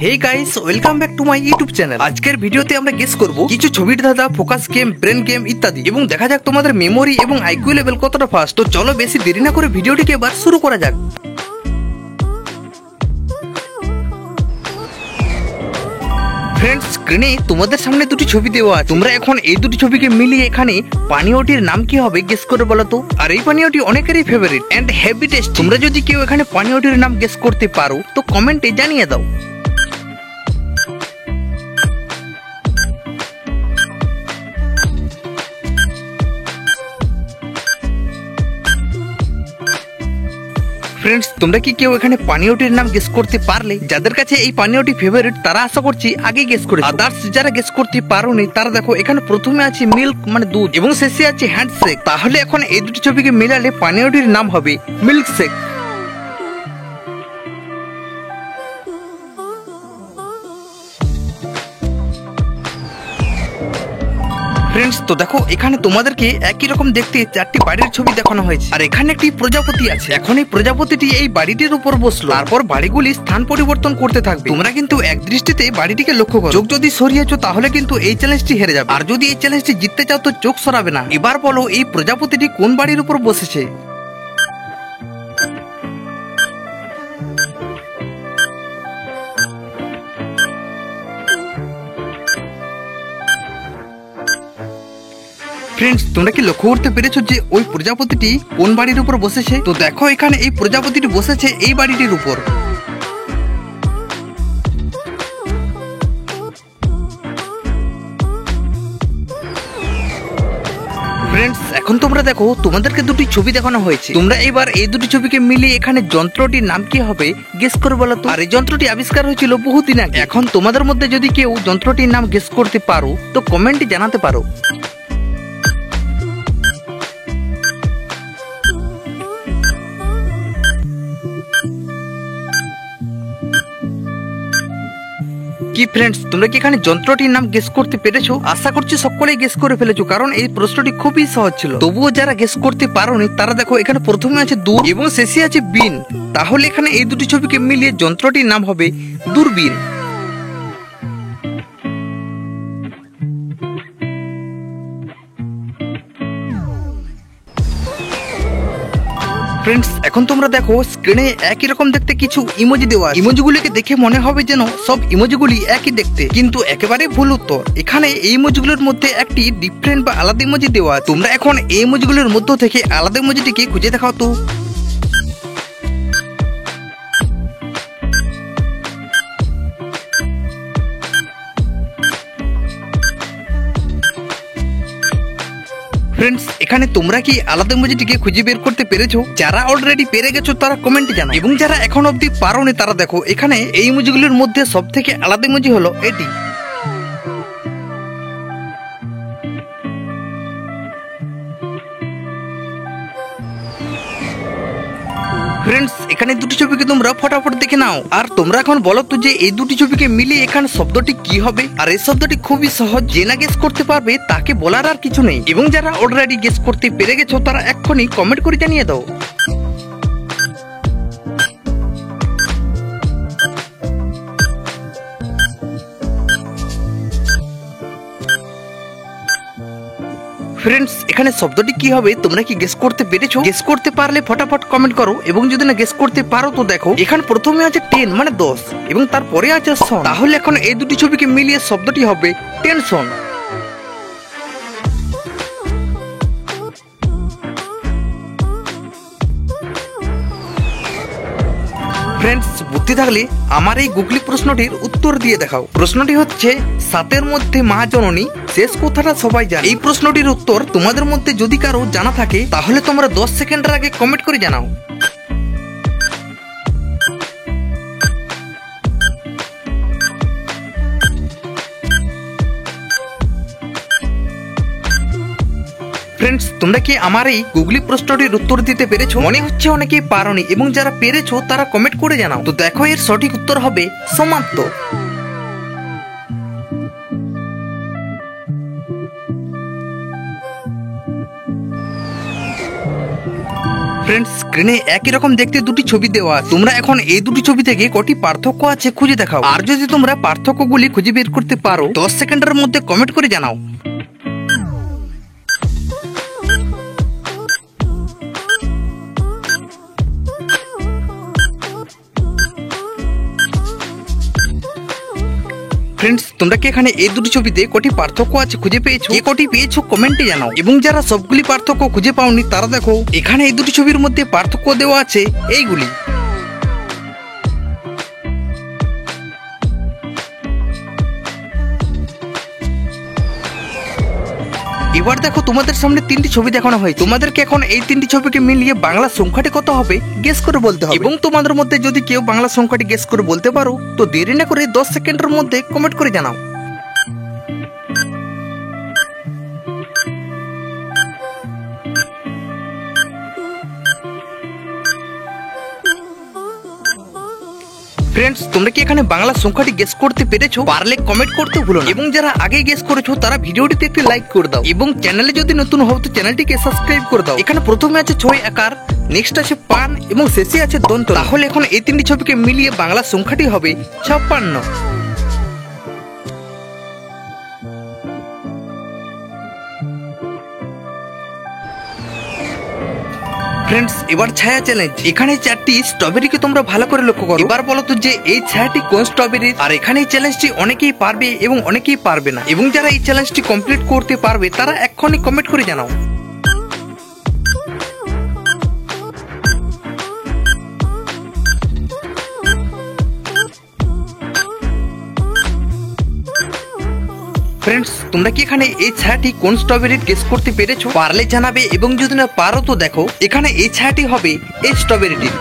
Hey guys, welcome back to my YouTube channel. আজকের ভিডিওতে আমরা গেস করব কিছু ছবির ধাঁধা, ফোকাস গেম, ব্রেন গেম ইত্যাদি, এবং দেখা যাক তোমাদের মেমোরি এবং আইকিউ লেভেল কতটা ফাস্ট। তো চলো বেশি দেরি না করে ভিডিওটিকে এবার শুরু করা যাক। ফ্রেন্ডস, স্ক্রিনে তোমাদের সামনে দুটি ছবি দেওয়া আছে। তোমরা এখন এই দুটি ছবিকে মিলিয়ে এখানে পানীয়টির নাম কি হবে গেস করে বলো তো। আর এই পানীয়টি অনেকেরই ফেভারিট এন্ড হেভি টেস্ট। তোমরা যদি কেউ এখানে পানীয়টির নাম গেস করতে পারো তো কমেন্টে জানিয়ে দাও। ফ্রেন্ডস, তোমরা কি কেউ এখানে পানীয়টির নাম গেস করতে পারলে? যাদের কাছে এই পানীয়টি ফেভারিট তারা আশা করছি আগে গেস করে। আদার্স যারা গেস করতে পারোনি তারা দেখো এখানে প্রথমে আছে মিল্ক মানে দুধ এবং শেষে আছে হ্যান্ডশেক। তাহলে এখন এই দুটি ছবিকে মিলালে পানীয়টির নাম হবে মিল্ক শেক। ফ্রেন্ডস, তো দেখো এখানে তোমাদেরকে একই রকম দেখতে চারটি বাড়ির ছবি দেখানো হয়েছে। আর এখানে একটি প্রজাপতি আছে। এখন এই প্রজাপতিটি এই বাড়িটির উপর বসলো, তারপর বাড়িগুলি স্থান পরিবর্তন করতে থাকবে। তোমরা কিন্তু এক দৃষ্টিতে বাড়িটিকে লক্ষ্য করো। চোখ যদি সরিয়েছো তাহলে কিন্তু এই চ্যালেঞ্জটি হেরে যাবে। আর যদি এই চ্যালেঞ্জটি জিততে চাও তো চোখ সরাবে না। এবার বলো এই প্রজাপতিটি কোন বাড়ির উপর বসেছে? ফ্রেন্ডস, তোমরা কি লক্ষ্য করতে পেরেছো যে ওই প্রজাপতিটি কোন বাড়ির উপর বসেছে? তো দেখো এখানে এই প্রজাপতিটি বসেছে এই বাড়িটির উপর। ফ্রেন্ডস, এখন তোমরা দেখো তোমাদেরকে দুটি ছবি দেখানো হয়েছে। তোমরা এবার এই দুটি ছবিকে মিলিয়ে এখানে যন্ত্রটির নাম কি হবে গেস করে বলো তো। আর এই যন্ত্রটি আবিষ্কার হয়েছিল বহুদিন আগে। এখন তোমাদের মধ্যে যদি কেউ যন্ত্রটির নাম গেস করতে পারো তো কমেন্টে জানাতে পারো। কি ফ্রেন্ডস, তোমরা কি এখানে যন্ত্রটির নাম গেস করতে পেরেছো? আশা করছি সকলেই গেস করে ফেলেছো, কারণ এই প্রশ্নটি খুবই সহজ ছিল। তবুও যারা গেস করতে পারোনি তারা দেখো এখানে প্রথমে আছে দুধ এবং শেষে আছে বিন। তাহলে এখানে এই দুটি ছবিকে মিলিয়ে যন্ত্রটির নাম হবে দূরবীন। ফ্রেন্ডস, এখন তোমরা দেখো স্ক্রিনে একই রকম দেখতে কিছু ইমোজি দেওয়া আছে। ইমোজিগুলিকে দেখে মনে হবে যেন সব ইমোজিগুলি একই দেখতে, কিন্তু একেবারে ভুল উত্তর। এখানে এই ইমোজিগুলোর মধ্যে একটি ডিফারেন্ট বা আলাদা ইমোজি দেওয়া আছে। তোমরা এখন এই ইমোজিগুলোর মধ্য থেকে আলাদা ইমোজিটিকে খুঁজে দেখাও তো। ফ্রেন্ডস, এখানে তোমরা কি আলাদা ইমোজিটিকে খুঁজে বের করতে পেরেছো? যারা অলরেডি পেরে গেছো তারা কমেন্টে জানাও, এবং যারা এখন অবধি পারোনি তারা দেখো এখানে এই ইমোজিগুলোর মধ্যে সবথেকে আলাদা ইমোজি হলো এটি। ফ্রেন্ডস, এখানে দুটি ছবিকে তোমরা ফটাফট দেখে নাও। আর তোমরা এখন বলো তো যে এই দুটি ছবিকে মিলিয়ে এখানে শব্দটি কি হবে? আর এই শব্দটি খুবই সহজ, যে না গেস করতে পারবে তাকে বলার আর কিছু নেই। এবং যারা অলরেডি গেস করতে পেরে গেছো তারা এক্ষুনি কমেন্ট করে জানিয়ে দাও। ফ্রেন্ডস, এখানে শব্দটি কি হবে তোমরা কি গেস করতে পেরেছো? গেস করতে পারলে ফটাফট কমেন্ট করো, এবং যদি না গেস করতে পারো তো দেখো এখানে প্রথমে আছে 10 মানে 10 এবং তারপরে আছে সন। তাহলে এখন এই দুটি ছবিকে মিলিয়ে শব্দটি হবে টেনশন। ফ্রেন্ডস, বুদ্ধি থাকলে আমার এই গুগলি প্রশ্নটির উত্তর দিয়ে দেখাও। প্রশ্নটি হচ্ছে 7-এর মধ্যে মা জননী শেষ কথাটা সবাই জানে। এই প্রশ্নটির উত্তর তোমাদের মধ্যে যদি কারো জানা থাকে তাহলে তোমরা 10 সেকেন্ডের আগে কমেন্ট করে জানাও। ফ্রেন্ডস, তোমরা কি আমার এই গুগলি প্রশ্নটির উত্তর দিতে পেরেছো? মনে হচ্ছে অনেকেই পারোনি, এবং যারা পেরেছো তারা কমেন্ট করে জানাও। তো দেখো এর সঠিক উত্তর হবে সমাপ্ত। ফ্রেন্ডস, স্ক্রিনে একই রকম দেখতে দুটি ছবি দেওয়া আছে। তোমরা এখন এই দুটি ছবি থেকে কটি পার্থক্য আছে খুঁজে দেখাও। আর যদি তোমরা পার্থক্যগুলি খুঁজে বের করতে পারো 10 সেকেন্ডের মধ্যে কমেন্ট করে জানাও। ফ্রেন্ডস, তোমরা কি এখানে এই দুটি ছবিতে কটি পার্থক্য আছে খুঁজে পেয়েছো? কে কটি পেয়েছো কমেন্টে জানাও। এবং যারা সবগুলি পার্থক্য খুঁজে পাওনি তারা দেখো এখানে এই দুটি ছবির মধ্যে পার্থক্য দেওয়া আছে এইগুলি। এবার দেখো তোমাদের সামনে তিনটি ছবি দেখানো হয়েছে। তোমাদেরকে এখন এই তিনটি ছবিকে মিলিয়ে বাংলা সংখ্যাটি কত হবে গেস করে বলতে হবে। এবং তোমাদের মধ্যে যদি কেউ বাংলা সংখ্যাটি গেস করে বলতে পারো তো দেরি না করে 10 সেকেন্ডের মধ্যে কমেন্ট করে জানাও। ফ্রেন্ডস, তোমরা কি এখানে বাংলা সংখ্যাটি গেস করতে পেরেছো? পারলে কমেন্ট করতে ভুলো না। এবং যারা আগে গেস করেছো তারা ভিডিওটিতে একটি লাইক করে দাও। এবং চ্যানেলে যদি নতুন হও তো চ্যানেলটিকে সাবস্ক্রাইব করে দাও। এখানে প্রথমে আছে 6 আকার, নেক্সট আছে পান এবং শেষে আছে দন্ত। তাহলে এখন এই তিনটি ছবিকে মিলিয়ে বাংলা সংখ্যাটি হবে 56। ফ্রেন্ডস, এবার ছায়া চ্যালেঞ্জ। এখানে 4টি স্ট্রবেরিকে তোমরা ভালো করে লক্ষ্য করো। এবার বলো তো যে এই ছায়াটি কোন স্ট্রবেরি। আর এখানে এই চ্যালেঞ্জটি অনেকেই পারবে এবং অনেকেই পারবে না। এবং যারা এই চ্যালেঞ্জটি কমপ্লিট করতে পারবে তারা এক্ষুনি কমেন্ট করে জানাও। ফ্রেন্ডস, তোমরা কি এখানে এই ছায়াটি কোন স্ট্রবেরির গেস করতে পেরেছো? পারলে জানাবে এবং যদি না পারো তো দেখো এখানে এই ছায়াটি হবে এই স্ট্রবেরিটির।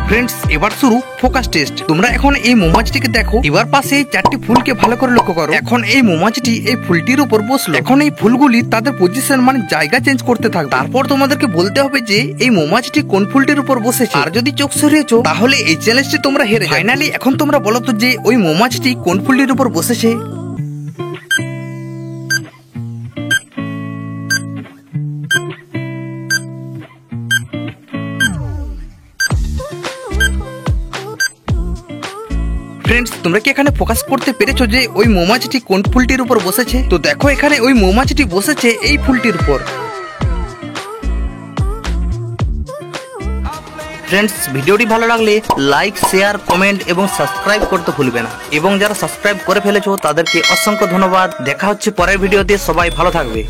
ফ্রেন্ডস, এবার শুরু ফোকাস টেস্ট। তোমরা এখন এই মৌমাছিটিকে দেখো। এবার পাশে এই 4টি ফুলকে ভালো করে লক্ষ্য করো। এখন এই মৌমাছিটি এই ফুলটির উপর বসলো। এখন এই ফুলগুলি তাদের পজিশন মানে জায়গা চেঞ্জ করতে থাকবে। তারপর তোমাদেরকে বলতে হবে যে এই মৌমাছিটি কোন ফুলটির উপর বসেছে। আর যদি চোখ সরিয়েছো তাহলে এই চ্যালেঞ্জটি তোমরা হেরে যাবে। ফাইনালি এখন তোমরা বলো তো যে ওই মৌমাছিটি কোন ফুলটির উপর বসেছে। ফ্রেন্ডস, তোমরা কি এখানে ফোকাস করতে পেরেছো যে ওই মৌমাছিটি কোন ফুলটির উপর বসেছে? তো দেখো এখানে ওই মৌমাছিটি বসেছে এই ফুলটির উপর। ফ্রেন্ডস, ভিডিওটি ভালো লাগলে লাইক, শেয়ার, কমেন্ট এবং সাবস্ক্রাইব করতে ভুলবে না। এবং যারা সাবস্ক্রাইব করে ফেলেছো তাদেরকে অসংখ্য ধন্যবাদ। দেখা হচ্ছে পরের ভিডিওতে। সবাই ভালো থাকবে।